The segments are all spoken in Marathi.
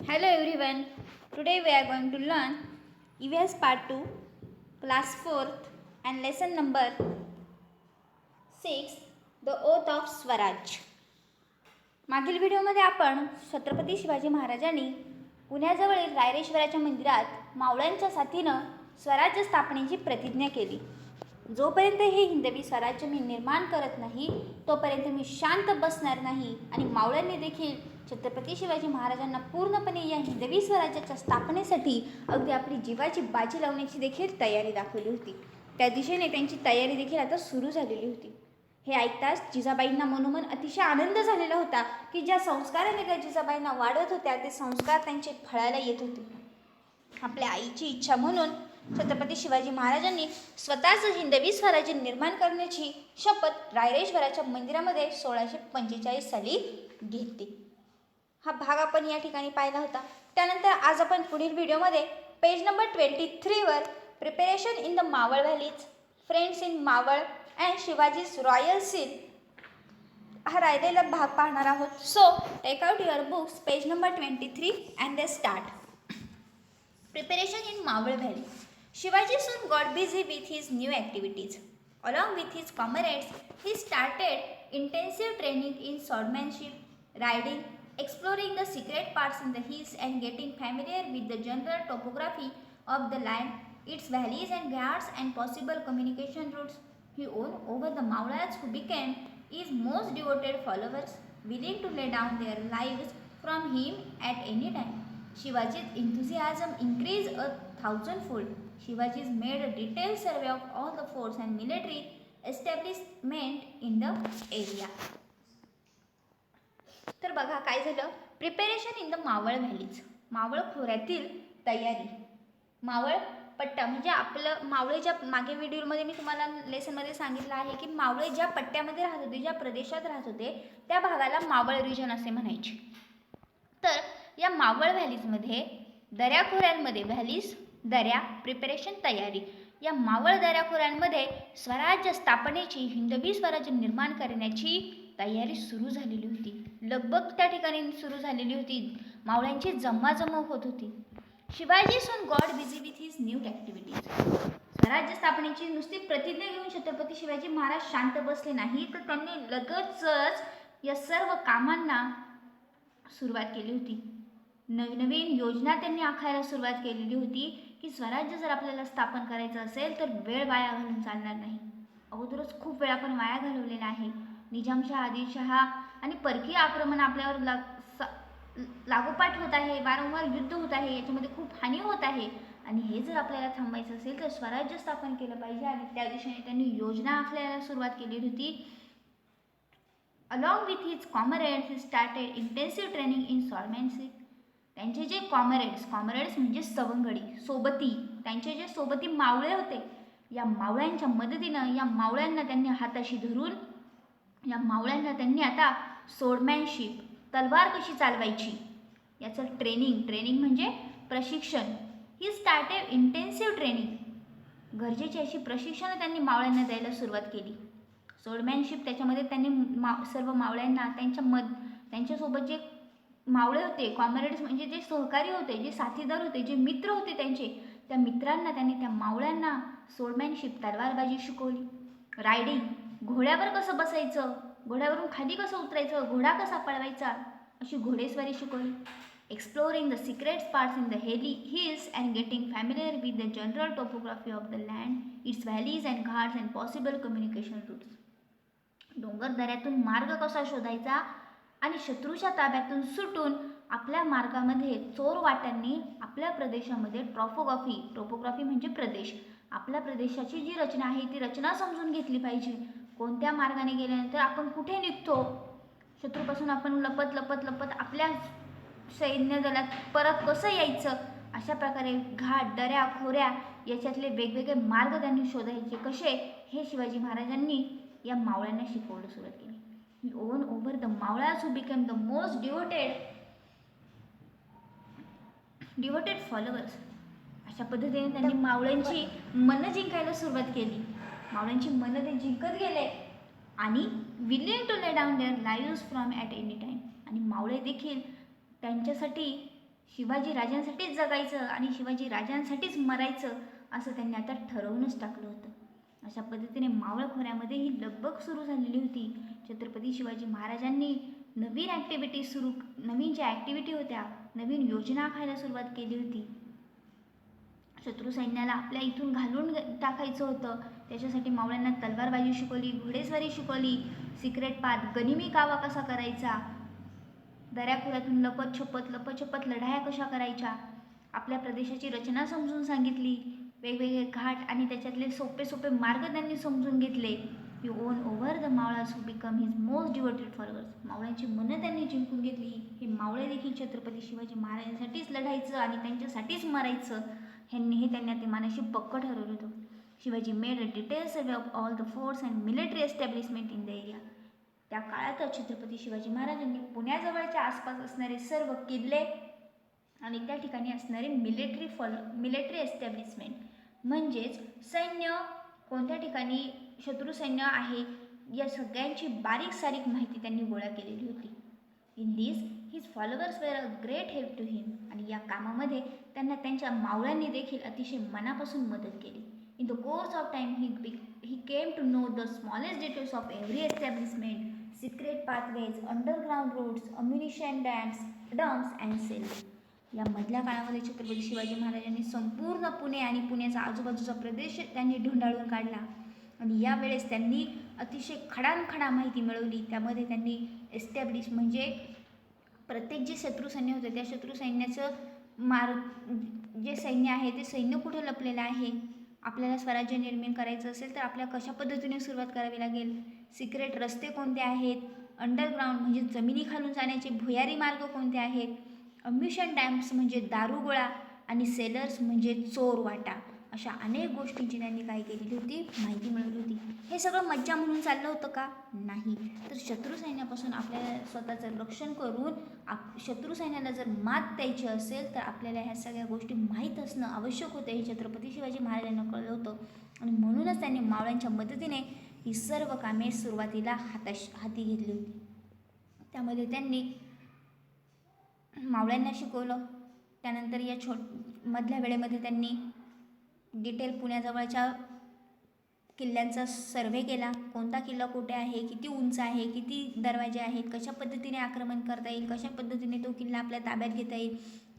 Hello everyone. Today we are going to learn EVS part 2, class 4th and lesson number 6, The Oath of Swaraj. मागील व्हिडिओमध्ये आपण छत्रपती शिवाजी महाराजांनी पुण्याजवळील रायरेश्वराच्या मंदिरात मावळ्यांच्या साथीनं स्वराज्य स्थापनेची प्रतिज्ञा केली. जोपर्यंत हे हिंदवी स्वराज्य मी निर्माण करत नाही तोपर्यंत मी शांत बसणार नाही आणि मावळ्यांनी देखील छत्रपती शिवाजी महाराजांना पूर्णपणे या हिंदवी स्वराज्याच्या स्थापनेसाठी अगदी आपली जीवाची बाजी लावण्याची देखील तयारी दाखवली होती. त्या दिशेने त्यांची तयारी देखील आता सुरू झालेली होती. हे ऐकताच जिजाबाईंना मनोमन अतिशय आनंद झालेला होता की ज्या संस्काराने त्या जिजाबाईंना वाढत होत्या ते संस्कार त्यांचे फळायला येत होते. आपल्या आईची इच्छा म्हणून छत्रपती शिवाजी महाराजांनी स्वतःच हिंदवी स्वराज्य निर्माण करण्याची शपथ रायरेश्वराच्या मंदिरामध्ये 1645 साली घेतली. हा भाग आपण या ठिकाणी पाहिला होता. त्यानंतर आज आपण पुढील व्हिडिओमध्ये पेज नंबर 23 वर preparation in the Maval valleys, friends in Maval and Shivaji's royal seal हा राहिलेला भाग पाहणार आहोत. So take out your books, page number 23 and let's start. Preparation in Mawal Valley. Shivaji soon got busy with his new activities. Along with his comrades, he started intensive training in swordsmanship, riding, exploring the secret parts in the hills, and getting familiar with the general topography of the land, its valleys and ghats, and possible communication routes. He won over the Mawlas, who became his most devoted followers, willing to lay down their lives from him at any time. Shivaji's enthusiasm increased 1,000-fold. Shivaji made a detailed survey of all the forts and military establishment in the area. तर बघा काय झालं. Preparation in the Maval valleys, Maval खोऱ्यातील तयारी. मावळ पट्टा म्हणजे आपलं मावळे मागे व्हिडिओमध्ये मी तुम्हाला लेसनमध्ये सांगितलं आहे की मावळे ज्या पट्ट्यामध्ये राहत होते, ज्या प्रदेशात राहत होते त्या भागाला मावळ रिजन असे म्हणायचे. तर या मावळ व्हॅलीजमध्ये दऱ्याखोऱ्यांमध्ये, व्हॅलीज दऱ्या, प्रिपरेशन तयारी, या मावळ दऱ्याखोऱ्यांमध्ये स्वराज्य स्थापनेची, हिंदवी स्वराज्य निर्माण करण्याची तयारी सुरू झालेली होती. लगबग त्या ठिकाणी सुरू झालेली होती. मावळ्यांची जमवाजमव होत होती. Shivaji soon got busy with his new activities. स्वराज्य स्थापनेची नुसती प्रतिज्ञा घेऊन छत्रपती शिवाजी महाराज शांत बसले नाही, तर त्यांनी लगेचच या सर्व कामांना सुरुवात केली होती. नवीन योजना त्यांनी आखायला सुरुवात केलेली होती की स्वराज्य जर आपल्याला स्थापन करायचं असेल तर वेळ वाया घालून चालणार नाही. अगोदरच खूप वेळ आपण वाया घालवलेला आहे. निजामशाह, आदिलशहा आणि परकीय आक्रमण आपल्यावर लागोपाठ होत आहे, वारंवार युद्ध होत आहे, याच्यामध्ये खूप हानी होत आहे आणि हे जर आपल्याला थांबायचं असेल तर स्वराज्य स्थापन केलं पाहिजे आणि त्या दिशेने त्यांनी योजना आखल्याला सुरुवात केलेली होती. Along with his comrades, he started intensive training in swordsmanship. त्यांचे जे कॉमरेड्स म्हणजे सवंगडी, सोबती, त्यांचे जे सोबती मावळे होते, या मावळ्यांच्या मदतीनं या मावळ्यांना त्यांनी हाताशी धरून या मावळ्यांना त्यांनी आता स्वॉर्डमॅनशिप, तलवार कशी चालवायची याचं ट्रेनिंग म्हणजे प्रशिक्षण. ही स्टार्टेड इंटेन्सिव्ह ट्रेनिंग, गरजेची अशी प्रशिक्षण त्यांनी मावळ्यांना द्यायला सुरुवात केली. स्वॉर्डमॅनशिप त्याच्यामध्ये त्यांनी सर्व मावळ्यांना त्यांच्यासोबत जे मावळे होते, कॉमरेड्स म्हणजे जे सहकारी होते, जे साथीदार होते, जे मित्र होते त्यांचे, त्या मित्रांना त्यांनी त्या मावळ्यांना स्वॉर्डमॅनशिप, तलवारबाजी शिकवली. रायडिंग, घोड्यावर कसं बसायचं, घोड्यावरून खाली कसं उतरायचं, घोडा कसा पळवायचा अशी घोडेस्वारी शिकवली. Exploring the secret parts in the hills and getting familiar with the general topography of the land, its valleys and ghats and possible communication routes. डोंगर दऱ्यातून मार्ग कसा शोधायचा आणि शत्रूच्या ताब्यातून सुटून आपल्या मार्गामध्ये चोरवाट्यांनी आपल्या प्रदेशामध्ये टोपोग्राफी म्हणजे प्रदेश, आपल्या प्रदेशाची जी रचना आहे ती रचना समजून घेतली पाहिजे. कोणत्या मार्गाने गेल्यानंतर आपण कुठे निघतो, शत्रूपासून आपण लपत आपल्या सैन्य दलात परत कसं यायचं, अशा प्रकारे घाट, दऱ्या, खोऱ्या याच्यातले वेगवेगळे मार्ग त्यांनी शोधायचे कसे, हे शिवाजी महाराजांनी या मावळ्यांना शिकवलं सुरुवात केली. He won over the Mawlas, who became the most devoted followers. अशा पद्धतीने त्यांनी मावळ्यांची मनं जिंकायला सुरुवात केली. मावळ्यांची मनं ते जिंकत गेले आणि willing to lay down their lives from at any time. आणि मावळे देखील त्यांच्यासाठी शिवाजी राजांसाठीच जगायचं आणि शिवाजी राजांसाठीच मरायचं असं त्यांनी आता ठरवूनच टाकलं होतं. अशा पद्धतीने मावळ खोऱ्यामध्ये ही लगबग सुरू झालेली होती. छत्रपती शिवाजी महाराजांनी नवीन ज्या ॲक्टिव्हिटी होत्या, नवीन योजना आखायला सुरुवात केली होती. शत्रू सैन्याला आपल्या इथून घालून टाकायचं होतं. त्याच्यासाठी मावळ्यांना तलवारबाजी शिकवली, घोडेस्वारी शिकवली, सिक्रेट पाथ गनिमी कावा कसा करायचा, दऱ्याखोऱ्यातून लपछपत लढाया कशा करायच्या, आपल्या प्रदेशाची रचना समजून सांगितली, वेगवेगळे घाट आणि त्याच्यातले सोपे मार्ग त्यांनी समजून घेतले. You won over the Mavalas who became his most devoted followers. मावळ्यांची मनं त्यांनी जिंकून घेतली. हे मावळे देखील छत्रपती शिवाजी महाराजांसाठीच लढायचं आणि त्यांच्यासाठीच मरायचं हे त्यांनी ते मानाशी पक्क ठरवलं होतं. Shivaji made a detail survey of all the forts and military establishment in the area. त्या काळातच छत्रपती शिवाजी महाराजांनी पुण्याजवळच्या आसपास असणारे सर्व किल्ले आणि त्या ठिकाणी असणारे मिलिटरी एस्टॅब्लिशमेंट म्हणजेच सैन्य, कोणत्या ठिकाणी शत्रू सैन्य आहे या सगळ्यांची बारीक सारीक माहिती त्यांनी गोळा केलेली होती. In this his followers were a great help to him. आणि या कामामध्ये त्यांना त्यांच्या मावळ्यांनी देखील अतिशय मनापासून मदत केली. In the course of time he came to know the smallest details of every establishment, secret pathways, underground routes, ammunition dumps and cells. या मधल्या काळामध्ये छत्रपती शिवाजी महाराजांनी संपूर्ण पुणे आणि पुण्याचा आजूबाजूचा प्रदेश त्यांनी ढुंढाळून काढला आणि यावेळेस त्यांनी अतिशय खडानखडा माहिती मिळवली. त्यामध्ये त्यांनी एस्टॅब्लिश म्हणजे प्रत्येक जे शत्रू सैन्य होते त्या शत्रू सैन्याचं जे सैन्य आहे ते सैन्य कुठे लपलेलं आहे, आपल्याला स्वराज्य निर्माण करायचं असेल तर आपल्याला कशा पद्धतीने सुरुवात करावी लागेल, सिक्रेट रस्ते कोणते आहेत, अंडरग्राऊंड म्हणजे जमिनीखालून जाण्याचे भुयारी मार्ग कोणते आहेत, अम्युशन डॅम्प्स म्हणजे दारुगोळा आणि सेलर्स म्हणजे चोर वाटा, अशा अनेक गोष्टींची त्यांनी काय केलेली होती, माहिती मिळवली होती. हे सगळं मज्जा म्हणून चाललं होतं का? नाही. तर शत्रू सैन्यापासून आपल्याला स्वतःचं रक्षण करून शत्रू सैन्याला जर मात द्यायची असेल तर आपल्याला ह्या सगळ्या गोष्टी माहीत असणं आवश्यक होतं. हे छत्रपती शिवाजी महाराजांना कळलं होतं आणि म्हणूनच त्यांनी मावळ्यांच्या मदतीने ही सर्व कामे सुरुवातीला हाती घेतली होती. त्यामध्ये त्यांनी मावळ्यांना शिकवलं. त्यानंतर या मधल्या वेळेमध्ये त्यांनी डिटेल पुण्याजवळच्या किल्ल्यांचा सर्वे केला. कोणता किल्ला कुठे आहे, किती उंच आहे, किती दरवाजे आहेत, कशा पद्धतीने आक्रमण करता येईल, कशा पद्धतीने तो किल्ला आपल्या ताब्यात घेता येईल,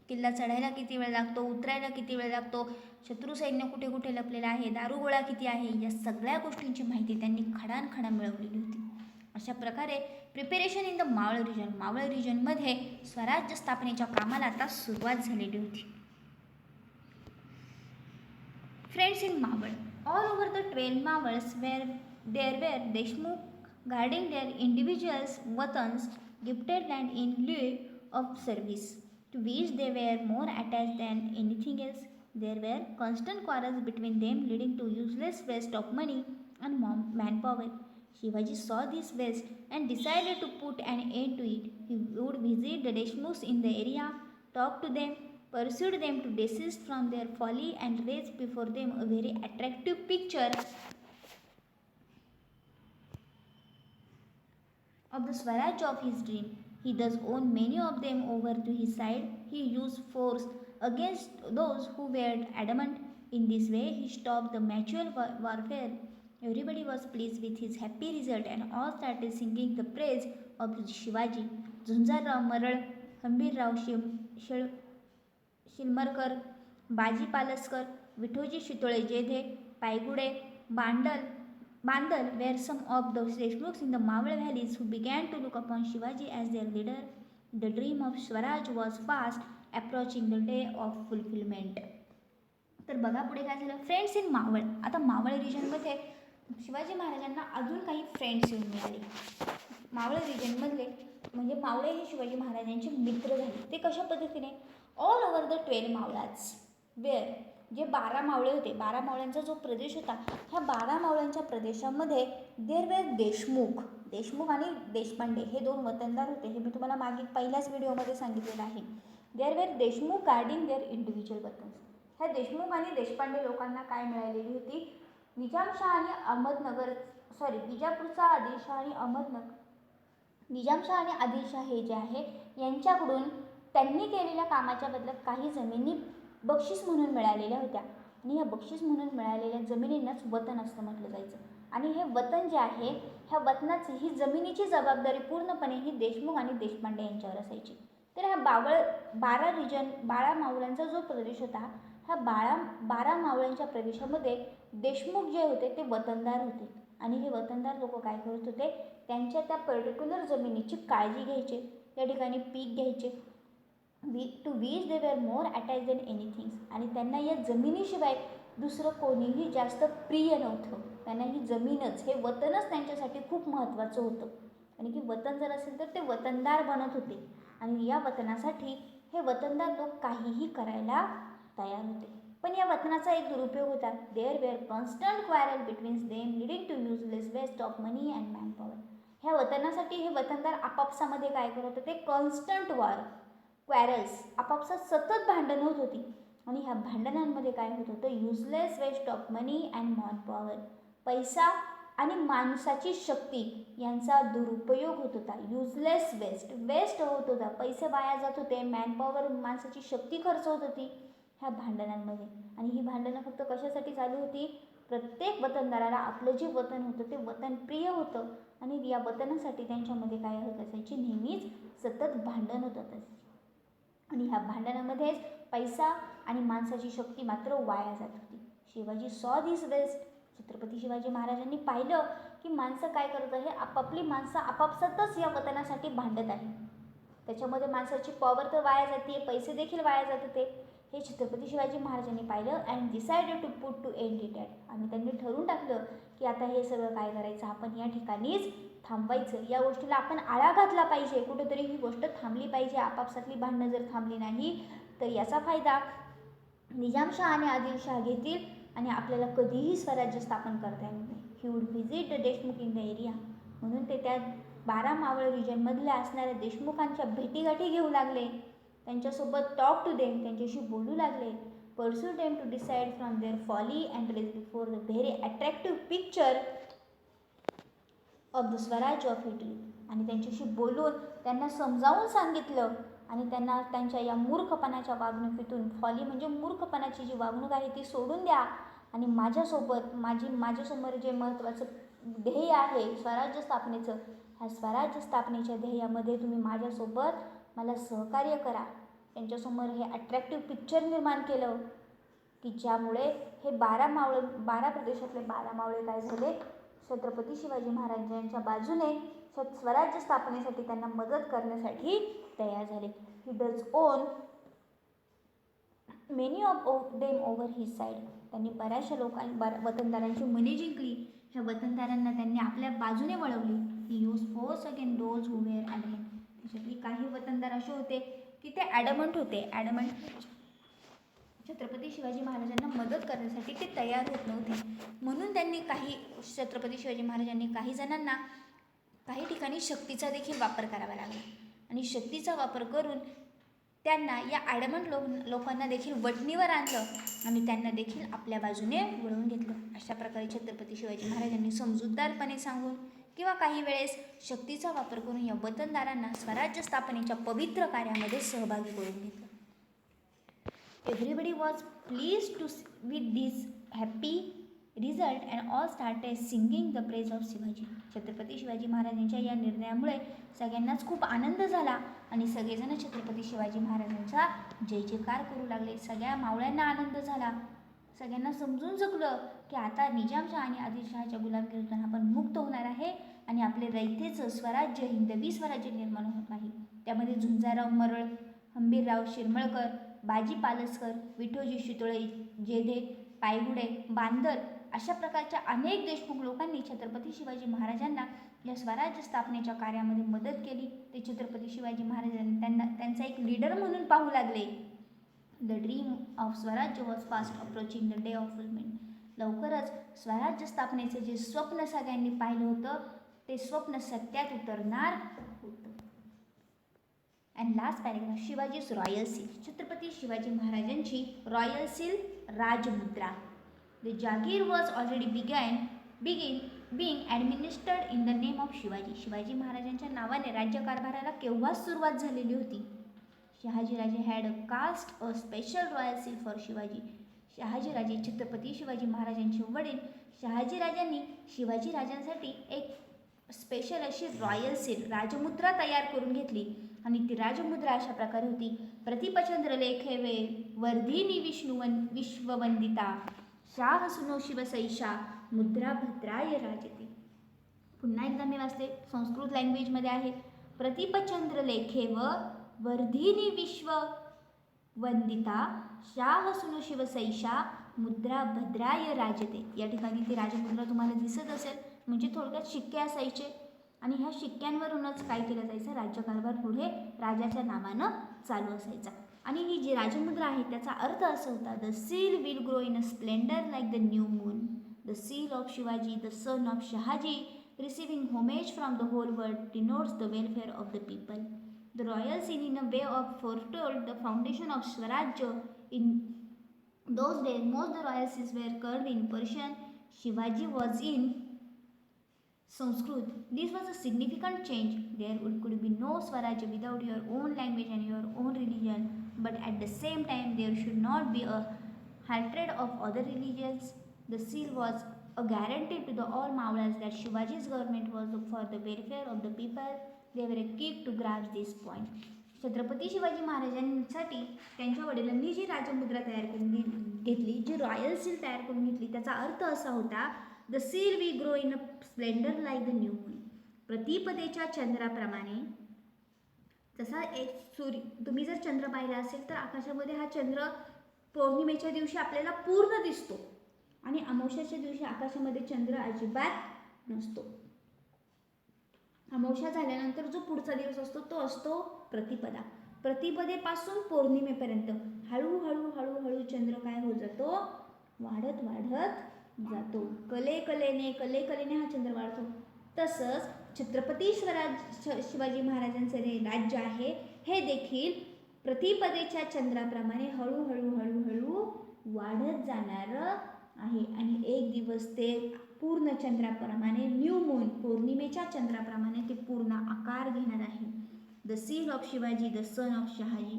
किल्ला चढायला किती वेळ लागतो, उतरायला किती वेळ लागतो, शत्रू सैन्य कुठे कुठे लपलेला आहे, दारुगोळा किती आहे, या सगळ्या गोष्टींची माहिती त्यांनी खडानखडा मिळवलेली होती. अशा प्रकारे preparation in the Maval region, Maval रिजनमध्ये स्वराज्य स्थापनेच्या कामाला आता सुरुवात झालेली होती. Friends in Maval, all over the 12 Mawals there were Deshmukh guarding their individuals' watans, gifted land in lieu of service, to which they were more attached than anything else. There were constant quarrels between them, leading to useless waste of money and manpower. Shivaji saw this waste and decided to put an end to it. He would visit the Deshmukhs in the area, talk to them, pursued them to desist from their folly and raised before them a very attractive picture of the Swaraj of his dream. He thus won many of them over to his side. He used force against those who were adamant. In this way, he stopped the mutual warfare. Everybody was pleased with his happy result and all started singing the praise of Shivaji. Jhunjarrao Maral, Hambirrao Shilmarkar, Baji Palaskar, Vithoji Shitole Jedhe, Paygude, Bandal were some of those Deshmukhs in the Mawal valleys who began to look upon Shivaji as their leader. The dream of Swaraj was fast approaching the day of fulfillment. तर बघा पुढे काय झालं. Friends in Maval. आता मावळ रिजनमध्ये शिवाजी महाराजांना अजून काही फ्रेंड्स येऊन मिळाले. मावळ रिजनमधले म्हणजे मावळे हे शिवाजी महाराजांचे मित्र झाले. ते कशा पद्धतीने, ऑल ओव्हर द 12 मावळाच वेअर, जे 12 मावळे होते, 12 मावळ्यांचा जो प्रदेश होता, ह्या 12 मावळ्यांच्या प्रदेशामध्ये देर वेर देशमुख आणि देशपांडे हे 2 वतनदार होते. हे मी तुम्हाला मागे पहिल्याच व्हिडिओमध्ये सांगितलेलं आहे. There were Deshmukh guarding their individual watans. ह्या देशमुख आणि देशपांडे लोकांना काय मिळालेली होती, विजापूरचा आदिलशाह आणि अहमदनगर, निजामशाह आणि आदिलशाह हे जे आहे यांच्याकडून त्यांनी केलेल्या कामाच्या बदल्यात काही जमिनी बक्षीस म्हणून मिळालेल्या होत्या आणि या बक्षीस म्हणून मिळालेल्या जमिनींनाच वतन असं म्हटलं जायचं. आणि हे वतन जे आहे, ह्या वतनाची ही जमिनीची जबाबदारी पूर्णपणे ही देशमुख आणि देशपांडे यांच्यावर असायची. तर ह्या 12 मावळ्यांचा जो प्रदेश होता, ह्या 12 मावळ्यांच्या प्रदेशामध्ये देशमुख जे होते ते वतनदार होते. आणि हे वतनदार लोक काय करत होते, त्यांच्या त्या पर्टिक्युलर जमिनीची काळजी घ्यायचे, त्या ठिकाणी पीक घ्यायचे. To which they were more attached than anything. आणि त्यांना या जमिनीशिवाय दुसरं कोणीही जास्त प्रिय नव्हतं. त्यांना ही जमीनच, हे वतनच त्यांच्यासाठी खूप महत्त्वाचं होतं. आणि की वतन जर असेल तर ते वतनदार बनत होते. आणि या वतनासाठी हे वतनदार लोक काहीही करायला तयार होते. पण या वतनाचा एक दुरुपयोग होता. There were constant quarrel between them leading to useless waste of money and manpower. ह्या वतनासाठी हे वतनदार आपापसामध्ये काय करत होते, कॉन्स्टंट क्वॅरल्स, आपापसात सतत भांडण होत होती. आणि ह्या भांडणांमध्ये काय होत होतं, useless waste of money and manpower, पैसा आणि माणसाची शक्ती यांचा दुरुपयोग होत होता. युजलेस वेस्ट होत होता, पैसे वाया जात होते, मॅनपॉवर माणसाची शक्ती खर्च होत होती ह्या भांडणांमध्ये. आणि ही भांडणं फक्त कशासाठी चालू होती, प्रत्येक वतनदाराला आपलं जे वतन होतं ते वतन प्रिय होतं आणि या वतनासाठी त्यांच्यामध्ये काय होत असायची, नेहमीच सतत भांडण होत असायची. आणि ह्या भांडणामध्येच पैसा आणि माणसाची शक्ती मात्र वाया जात होती. शिवाजी सॉ दिस वेस्ट. छत्रपती शिवाजी महाराजांनी पाहिलं की माणसं काय करत आहे, आपापली माणसं आपापसातच या वतनासाठी भांडत आहे. त्याच्यामध्ये माणसाची पॉवर तर वाया जाते, पैसे देखील वाया जात होते. हे छत्रपती शिवाजी महाराजांनी पाहिलं and decided to put to end it. आणि त्यांनी ठरवून टाकलं की आता हे सगळं काय करायचं, आपण या ठिकाणीच थांबवायचं, या गोष्टीला आपण आळा घातला पाहिजे, कुठेतरी ही गोष्ट थांबली पाहिजे. आपापसातली भांडणं जर थांबली नाही तर याचा फायदा निजामशाह आणि आदिलशाह घेतील आणि आपल्याला कधीही स्वराज्य स्थापन करता येणार नाही. He would visit the Deshmukh in the area. म्हणून ते त्या 12 मावळ रिजनमधल्या असणाऱ्या देशमुखांच्या भेटीगाठी घेऊ लागले, त्यांच्यासोबत टॉक टू देम, त्यांच्याशी बोलू लागले. Pursue them to decide from their folly and place before the very attractive picture of the swarajya of Italy. आणि त्यांच्याशी बोलून त्यांना समजावून सांगितलं आणि त्यांना त्यांच्या या मूर्खपणाच्या वागणुकीतून, फॉली म्हणजे मूर्खपणाची जी वागणूक आहे ती सोडून द्या आणि माझ्यासमोर जे महत्त्वाचं ध्येय आहे स्वराज्य स्थापनेचं, ह्या स्वराज्य स्थापनेच्या ध्येयामध्ये तुम्ही माझ्यासोबत मला सहकार्य करा. त्यांच्यासमोर हे अट्रॅक्टिव्ह पिक्चर निर्माण केलं की ज्यामुळे हे 12 प्रदेशातले 12 मावळे काय झाले, छत्रपती शिवाजी महाराजांच्या बाजूने स्वराज्य स्थापनेसाठी त्यांना मदत करण्यासाठी तयार झाले. He does on many of them over his side. त्यांनी बऱ्याचशा वतनदारांची मने जिंकली. ह्या वतनदारांना त्यांनी आपल्या बाजूने वळवली. He use force again those who were adamant. त्याच्यातली काही वतनदार असे होते की ते ॲडमंट होते. छत्रपती शिवाजी महाराजांना मदत करण्यासाठी ते तयार होत नव्हते. म्हणून त्यांनी छत्रपती शिवाजी महाराजांनी काही जणांना काही ठिकाणी शक्तीचा देखील वापर करावा लागला आणि शक्तीचा वापर करून त्यांना या ॲडमंट लोकांना देखील वटणीवर आणलं आणि त्यांना देखील आपल्या बाजूने वळवून घेतलं. अशा प्रकारे छत्रपती शिवाजी महाराजांनी समजूतदारपणे सांगून किंवा काही वेळेस शक्तीचा वापर करून या वतनदारांना स्वराज्य स्थापनेच्या पवित्र कार्यामध्ये सहभागी करून घेतलं. Everybody was pleased with this happy result and all started singing the praise of Shivaji. Chhatrapati Shivaji महाराजांच्या या निर्णयामुळे सगळ्यांनाच खूप आनंद झाला आणि सगळेजण छत्रपती शिवाजी महाराजांचा जय जयकार करू लागले. सगळ्या मावळ्यांना आनंद झाला. सगळ्यांना समजून चुकलं की आता निजामशाह आणि आदिलशहाच्या गुलामगिरीतून आपण मुक्त होणार आहे आणि आपले रयतेचं स्वराज्य, हिंदवी स्वराज्य निर्माण होत नाही. त्यामध्ये झुंजाराव मरळ, हंबीरराव शिरमळकर, बाजी पालसकर, विठोजी शितोळे, जेधे, पायगुडे, बांदर अशा प्रकारच्या अनेक देशमुख लोकांनी छत्रपती शिवाजी महाराजांना या स्वराज्य स्थापनेच्या कार्यामध्ये मदत केली. ते छत्रपती शिवाजी महाराजांनी त्यांचा एक लीडर म्हणून पाहू लागले. द ड्रीम ऑफ स्वराज्य was fast approaching the day of fulfilment. लवकरच स्वराज्य स्थापनेचं जे स्वप्न सगळ्यांनी पाहिलं होतं ते स्वप्न सत्यात उतरणार होतं. And last paragraph, Shivaji's royal seal. Chhatrapati Shivaji महाराजांची रॉयल सील, राजमुद्रा. The jagir was already begin administered in the name of Shivaji. Shivaji महाराजांच्या नावाने राज्यकारभाराला केव्हाच सुरुवात झालेली होती. Shahajiraje had cast a special royal seal for Shivaji. Shahajiraje Chhatrapati Shivaji महाराजांचे वडील शहाजीराजांनी शिवाजीराजांसाठी एक स्पेशल अशी रॉयल सील राजमुद्रा तयार करून घेतली आणि ती राजमुद्रा अशा प्रकारे होती. प्रतिपचंद्र लेखे वे वर्धिनी विश्ववंदिता शाह सुनो शिवसैषा मुद्रा भद्राय राजते. पुन्हा एकदा मी वाचते, संस्कृत लँग्वेजमध्ये आहे. प्रतिपचंद्र लेखे व वर्धिनी विश्ववंदिता शाह सुनो शिवसैषा मुद्रा भद्राय राजते. या ठिकाणी ती राजमुद्रा तुम्हाला दिसत असेल, म्हणजे थोडक्यात शिक्के असायचे आणि ह्या शिक्क्यांवरूनच काय केलं जायचं, राज्यकारभार पुढे राजाच्या नावानं चालू असायचा. आणि ही जी राजमुद्रा आहे त्याचा अर्थ असा होता, the seal will grow in a splendour like the new moon. The seal of Shivaji the son of Shahaji receiving homage from the whole world denotes the welfare of the people. The royal seal in a way of foretold the foundation of Swarajya. In those days, most the royal seals were carved in Persian. Shivaji was in Sanskrit. This was a significant change. There could be no Swarajya without your own language and your own religion, but at the same time there should not be a hatred of other religions. The seal was a guarantee to the all Mavalas that Shivaji's government was for the welfare of the people. They were quick to grasp this point. Chhatrapati Shivaji महाराजांसाठी त्यांच्या वडिलांनी जी राजमुद्रा तयार करून घेतली, जी रॉयल सील तयार करून घेतली, त्याचा अर्थ असा होता, the seal we grow in a splendour like the new moon. प्रतिपदेच्या चंद्राप्रमाणे, जसा एक सूर्य, तुम्ही जर चंद्र पाहिला असेल तर आकाशामध्ये हा चंद्र पौर्णिमेच्या दिवशी आपल्याला पूर्ण दिसतो आणि अमावस्याच्या दिवशी आकाशामध्ये चंद्र अजिबात नसतो. अमावस्या झाल्यानंतर जो पुढचा दिवस असतो तो असतो प्रतिपदा. प्रतिपदेपासून पौर्णिमेपर्यंत हळूहळू हळूहळू चंद्र काय होत जातो, वाढत वाढत जातो. कलेकलेने हा चंद्र वाढतो. तसंच छत्रपती शिवाजी महाराजांचं राज्य आहे हे देखील प्रतिपदेच्या चंद्राप्रमाणे हळूहळू हळूहळू वाढत जाणारं आहे आणि एक दिवस ते पूर्ण चंद्राप्रमाणे, न्यू मून पौर्णिमेच्या चंद्राप्रमाणे ते पूर्ण आकार घेणार आहे. The seal of Shivaji the son of Shahaji,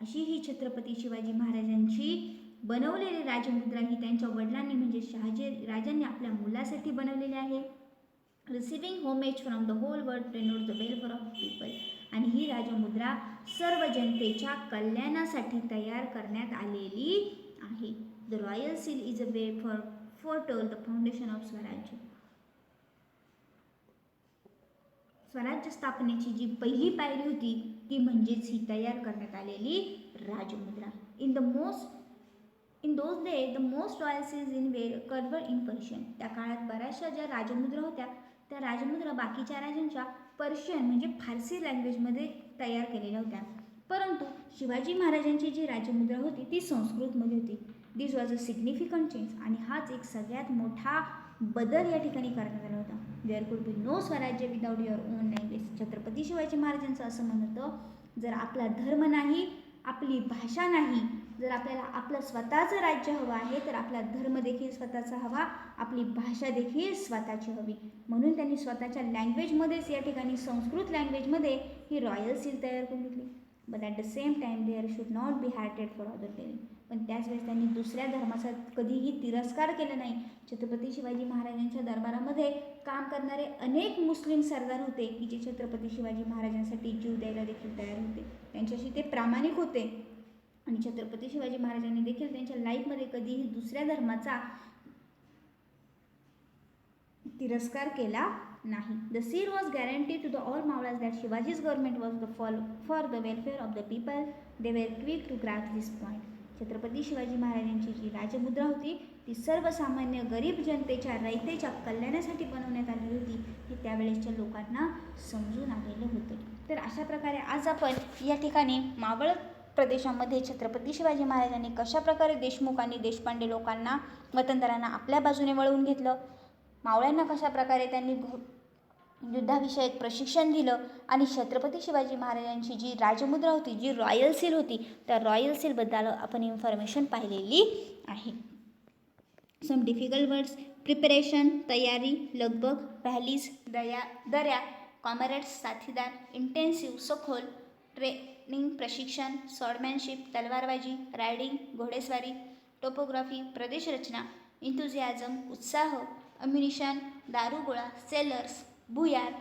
अशी ही छत्रपती शिवाजी महाराजांची बनवलेली राजमुद्रा ही त्यांच्या वडिलांनी म्हणजे शहाजी राजांनी आपल्या मुलासाठी बनवलेली आहे. Receiving homage from the whole world denotes the welfare of people. आणि ही राजमुद्रा सर्व जनतेच्या कल्याणासाठी तयार करण्यात आलेली आहे. The royal seal is a way for foretold the foundation of स्वराज्य. स्वराज्य स्थापनेची जी पहिली पायरी होती ती म्हणजेच ही तयार करण्यात आलेली राजमुद्रा. In those day the most royal seals in were carved in Persian. त्या काळात बऱ्याचशा ज्या राजमुद्रा होत्या त्या राजमुद्रा बाकीच्या राजांच्या पर्शियन म्हणजे फारसी लँग्वेजमध्ये तयार केलेल्या होत्या. परंतु शिवाजी महाराजांची जी राजमुद्रा होती ती संस्कृतमध्ये होती. दिस वॉज अ सिग्निफिकंट चेंज. आणि हाच एक सगळ्यात मोठा बदल या ठिकाणी करण्यात आला होता. देअर कुड बी नो स्वराज्य without your on language. Chhatrapati Shivaji महाराजांचं असं म्हणतं, जर आपला धर्म नाही, आपली भाषा नाही, जर आपल्याला आपलं स्वतःचं राज्य हवं आहे तर आपला धर्म देखील स्वतःचा हवा, आपली भाषा देखील स्वतःची हवी. म्हणून त्यांनी स्वतःच्या लँग्वेजमध्येच या ठिकाणी संस्कृत लँग्वेजमध्ये ही रॉयल सील तयार करून घेतली. But at the same time there should not be hated for other telling. पण त्याच वेळेस त्यांनी दुसऱ्या धर्माचा कधीही तिरस्कार केला नाही. छत्रपती शिवाजी महाराजांच्या दरबारामध्ये काम करणारे अनेक मुस्लिम सरदार होते की जे छत्रपती शिवाजी महाराजांसाठी जीव द्यायला देखील तयार होते. त्यांच्याशी ते प्रामाणिक होते आणि छत्रपती शिवाजी महाराजांनी देखील त्यांच्या लाईफमध्ये कधीही दुसऱ्या धर्माचा तिरस्कार केला नाही. The seal was guarantee to the all Mavalas that Shivaji's government was the for the welfare of the people. They were quick to grasp this point. Chhatrapati Shivaji महाराजांची जी राजमुद्रा होती ती सर्वसामान्य गरीब जनतेच्या, रयतेच्या कल्याणासाठी बनवण्यात आलेली होती हे त्यावेळेसच्या लोकांना समजून आलेलं होतं. तर अशा प्रकारे आज आपण या ठिकाणी मावळ प्रदेशामध्ये छत्रपती शिवाजी महाराजांनी कशाप्रकारे देशमुख आणि देशपांडे लोकांना, वतनदारांना आपल्या बाजूने वळवून घेतलं, मावळ्यांना कशाप्रकारे त्यांनी युद्धाविषयक प्रशिक्षण दिलं आणि छत्रपती शिवाजी महाराजांची जी राजमुद्रा होती, जी रॉयल सील होती, त्या रॉयल सीलबद्दल आपण इन्फॉर्मेशन पाहिलेली आहे. Some difficult words. प्रिपरेशन तयारी, लगबग, पहलीज दर्या, कॉमरेड्स साथीदार, इंटेन्सिव्ह सखोल, ट्रेनिंग प्रशिक्षण, स्वॉर्डमॅनशिप, तलवारबाजी, रायडिंग, घोडेस्वारी, टोपोग्राफी, प्रदेश रचना, इंथुझियाझम, उत्साह, अम्युनिशन, दारुगोळा, सेलर्स, भुयार,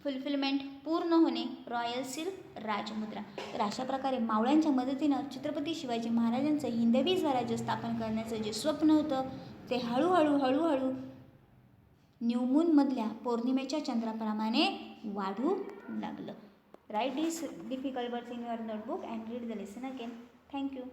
फुलफिलमेंट, पूर्ण होणे, रॉयल सील, राजमुद्रा. तर अशा प्रकारे मावळ्यांच्या मदतीनं छत्रपती शिवाजी महाराजांचं हिंदवी स्वराज्य स्थापन करण्याचं जे स्वप्न होतं ते हळूहळू न्यू मूनमधल्या पौर्णिमेच्या चंद्राप्रमाणे वाढू लागलं. Write this difficult words in your notebook and read the lesson again. Thank you.